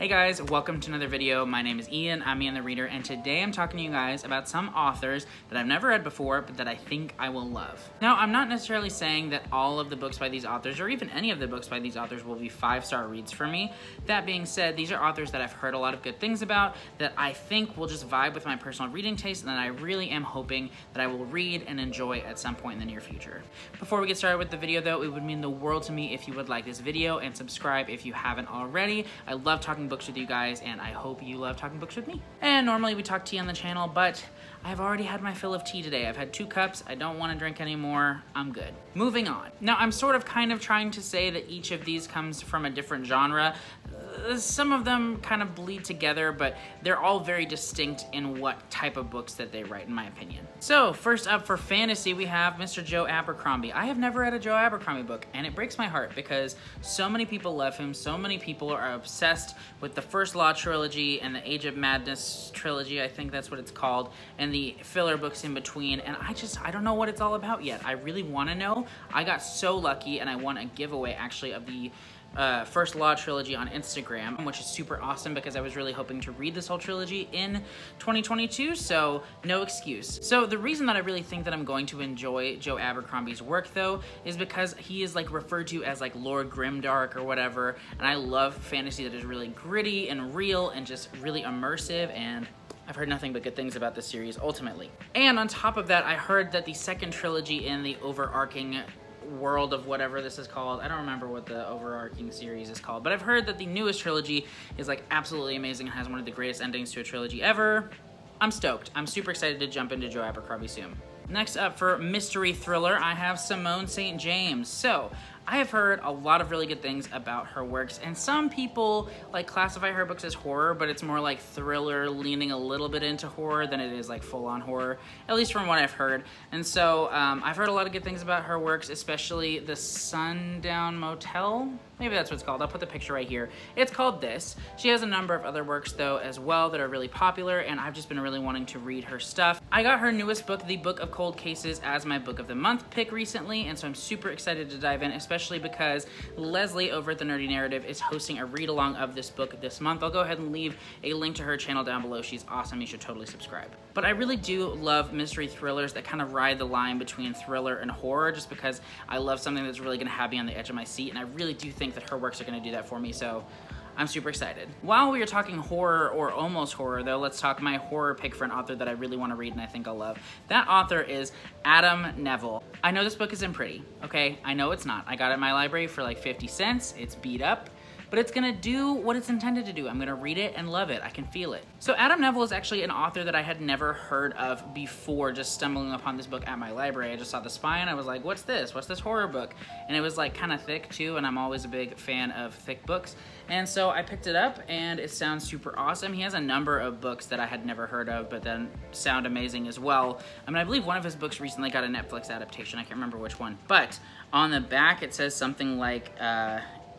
Hey guys, welcome to another video. My name is Ian, I'm Ian the Reader, and today I'm talking to you guys about some authors that I've never read before, but that I think I will love. Now, I'm not necessarily saying that all of the books by these authors, or even any of the books by these authors, will be 5-star reads for me. That being said, these are authors that I've heard a lot of good things about, that I think will just vibe with my personal reading taste, and that I really am hoping that I will read and enjoy at some point in the near future. Before we get started with the video though, it would mean the world to me if you would like this video and subscribe if you haven't already. I love talking books with you guys, and I hope you love talking books with me. And normally we talk tea on the channel, but I've already had my fill of tea today. I've had 2 cups. I don't want to drink anymore. I'm good. Moving on. Now, I'm sort of kind of trying to say that each of these comes from a different genre. Some of them kind of bleed together, but they're all very distinct in what type of books that they write, in my opinion. So, first up for fantasy, we have Mr. Joe Abercrombie. I have never read a Joe Abercrombie book, and it breaks my heart because so many people love him, so many people are obsessed with the First Law trilogy and the Age of Madness trilogy, I think that's what it's called, and the filler books in between, and I don't know what it's all about yet. I really want to know. I got so lucky, and I won a giveaway, actually, of the First Law trilogy on Instagram, which is super awesome because I was really hoping to read this whole trilogy in 2022, so no excuse. So the reason that I really think that I'm going to enjoy Joe Abercrombie's work though is because he is like referred to as like Lord Grimdark or whatever, and I love fantasy that is really gritty and real and just really immersive, and I've heard nothing but good things about this series ultimately. And on top of that, I heard that the second trilogy in the overarching world of whatever this is called, I don't remember what the overarching series is called, but I've heard that the newest trilogy is like absolutely amazing and has one of the greatest endings to a trilogy ever. I'm stoked. I'm super excited to jump into Joe Abercrombie soon. Next up for mystery thriller, I have Simone St. James. So, I have heard a lot of really good things about her works, and some people like classify her books as horror, but it's more like thriller leaning a little bit into horror than it is like full-on horror, at least from what I've heard. And so I've heard a lot of good things about her works, especially the Sundown Motel. Maybe that's what it's called. I'll put the picture right here. It's called this. She has a number of other works though as well that are really popular, and I've just been really wanting to read her stuff. I got her newest book, The Book of Cold Cases, as my Book of the Month pick recently, and so I'm super excited to dive in, especially because Leslie over at The Nerdy Narrative is hosting a read-along of this book this month. I'll go ahead and leave a link to her channel down below. She's awesome. You should totally subscribe. But I really do love mystery thrillers that kind of ride the line between thriller and horror, just because I love something that's really going to have me on the edge of my seat, and I really do think that her works are going to do that for me, so I'm super excited. While we are talking horror or almost horror though, let's talk my horror pick for an author that I really want to read and I think I'll love. That author is Adam Neville. I know this book isn't pretty, okay? I know it's not. I got it in my library for like 50 cents. It's beat up, but it's gonna do what it's intended to do. I'm gonna read it and love it. I can feel it. So Adam Neville is actually an author that I had never heard of before just stumbling upon this book at my library. I just saw the spine, I was like, what's this? What's this horror book? And it was like kind of thick too, and I'm always a big fan of thick books. And so I picked it up, and it sounds super awesome. He has a number of books that I had never heard of, but then sound amazing as well. I mean, I believe one of his books recently got a Netflix adaptation. I can't remember which one. But on the back, it says something like,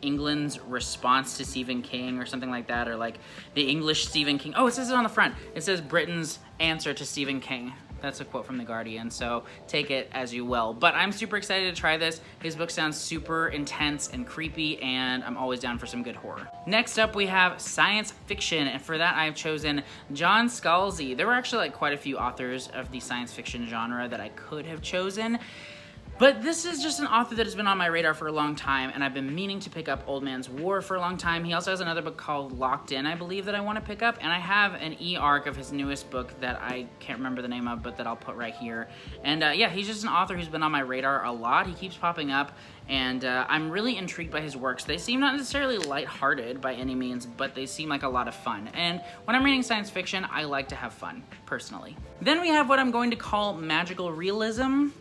England's response to Stephen King or something like that, or like the English Stephen King. Oh, it says it on the front. It says Britain's answer to Stephen King. That's a quote from The Guardian, so take it as you will. But I'm super excited to try this. His book sounds super intense and creepy, and I'm always down for some good horror. Next up, we have science fiction, and for that I've chosen John Scalzi. There were actually like quite a few authors of the science fiction genre that I could have chosen, but this is just an author that has been on my radar for a long time, and I've been meaning to pick up Old Man's War for a long time. He also has another book called Locked In, I believe, that I want to pick up, and I have an e-arc of his newest book that I can't remember the name of, but that I'll put right here. And yeah, he's just an author who's been on my radar a lot. He keeps popping up, and I'm really intrigued by his works. They seem not necessarily lighthearted by any means, but they seem like a lot of fun. And when I'm reading science fiction, I like to have fun, personally. Then we have what I'm going to call magical realism.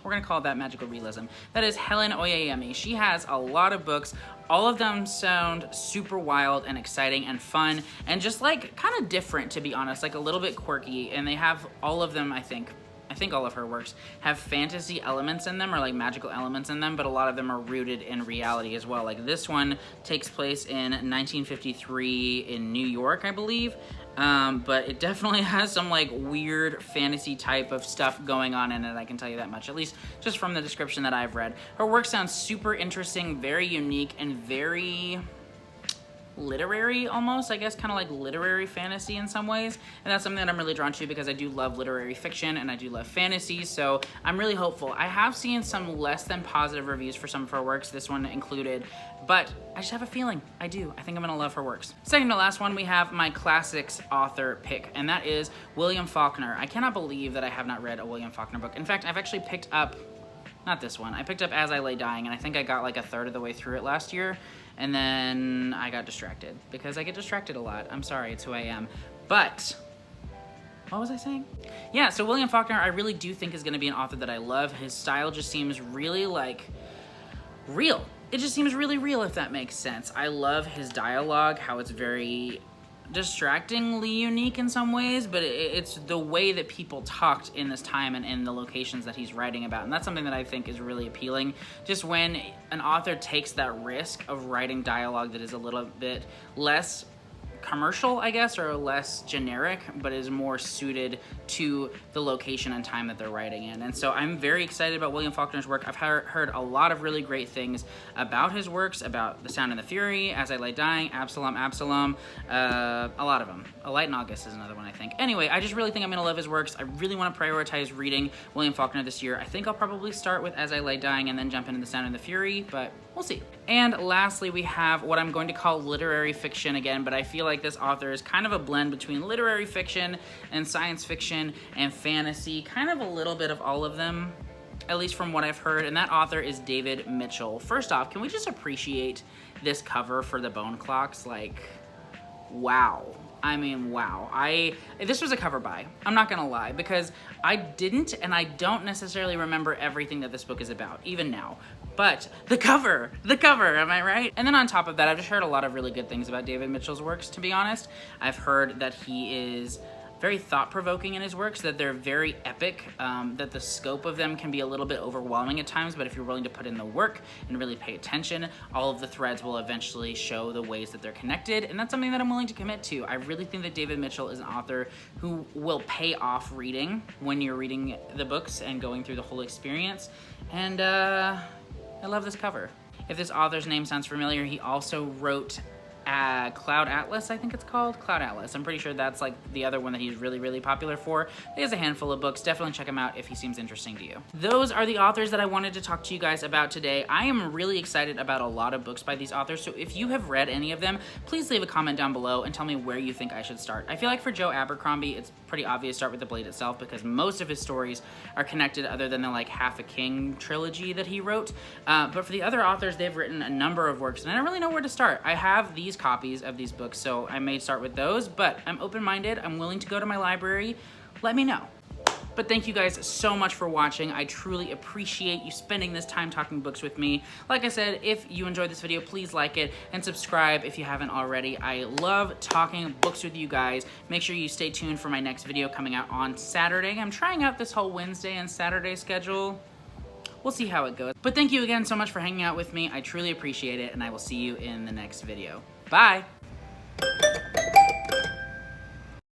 We're gonna call that magical realism. That is Helen Oyeyemi. She has a lot of books. All of them sound super wild and exciting and fun and just like kind of different, to be honest, like a little bit quirky. And they have all of them, I think all of her works have fantasy elements in them, or like magical elements in them, but a lot of them are rooted in reality as well. Like this one takes place in 1953 in New York, I believe. But it definitely has some like weird fantasy type of stuff going on in it, I can tell you that much, at least just from the description that I've read. Her work sounds super interesting, very unique, and very literary almost, I guess, kind of like literary fantasy in some ways. And that's something that I'm really drawn to because I do love literary fiction and I do love fantasy, so I'm really hopeful. I have seen some less than positive reviews for some of her works, this one included, but I just have a feeling. I do. I think I'm gonna love her works. Second to last one, we have my classics author pick, and that is William Faulkner. I cannot believe that I have not read a William Faulkner book. In fact, I've actually picked up, not this one, I picked up As I Lay Dying, and I think I got like a third of the way through it last year, and then I got distracted, because I get distracted a lot. I'm sorry, it's who I am. But, what was I saying? Yeah, so William Faulkner, I really do think is gonna be an author that I love. His style just seems really, like, real. It just seems really real, if that makes sense. I love his dialogue, how it's very distractingly unique in some ways, but it's the way that people talked in this time and in the locations that he's writing about, and that's something that I think is really appealing. Just when an author takes that risk of writing dialogue that is a little bit less commercial, I guess, or less generic, but is more suited to the location and time that they're writing in. And so I'm very excited about William Faulkner's work. I've heard a lot of really great things about his works, about The Sound and the Fury, As I Lay Dying, Absalom, a lot of them. A Light in August is another one, I think. Anyway, I just really think I'm gonna love his works. I really want to prioritize reading William Faulkner this year. I think I'll probably start with As I Lay Dying and then jump into The Sound and the Fury, but we'll see. And lastly, we have what I'm going to call literary fiction again, but I feel like this author is kind of a blend between literary fiction and science fiction and fantasy, kind of a little bit of all of them, at least from what I've heard, and that author is David Mitchell. First off, can we just appreciate this cover for the Bone Clocks? Like, wow. I mean, wow. This was a cover buy. I'm not gonna lie, because I didn't and I don't necessarily remember everything that this book is about, even now. But the cover, am I right? And then on top of that, I've just heard a lot of really good things about David Mitchell's works, to be honest. I've heard that he is very thought-provoking in his works, that they're very epic, that the scope of them can be a little bit overwhelming at times, but if you're willing to put in the work and really pay attention, all of the threads will eventually show the ways that they're connected, and that's something that I'm willing to commit to. I really think that David Mitchell is an author who will pay off reading when you're reading the books and going through the whole experience, and I love this cover. If this author's name sounds familiar, he also wrote Cloud Atlas, I think it's called. Cloud Atlas. I'm pretty sure that's like the other one that he's really, really popular for. He has a handful of books. Definitely check him out if he seems interesting to you. Those are the authors that I wanted to talk to you guys about today. I am really excited about a lot of books by these authors, so if you have read any of them, please leave a comment down below and tell me where you think I should start. I feel like for Joe Abercrombie, it's pretty obvious to start with The Blade itself because most of his stories are connected other than the like Half a King trilogy that he wrote. But for the other authors, they've written a number of works and I don't really know where to start. I have these copies of these books, so I may start with those, but I'm open-minded. I'm willing to go to my library. Let me know. But thank you guys so much for watching. I truly appreciate you spending this time talking books with me. Like I said, if you enjoyed this video, please like it and subscribe if you haven't already. I love talking books with you guys. Make sure you stay tuned for my next video coming out on Saturday. I'm trying out this whole Wednesday and Saturday schedule. We'll see how it goes. But thank you again so much for hanging out with me. I truly appreciate it, and I will see you in the next video. Bye!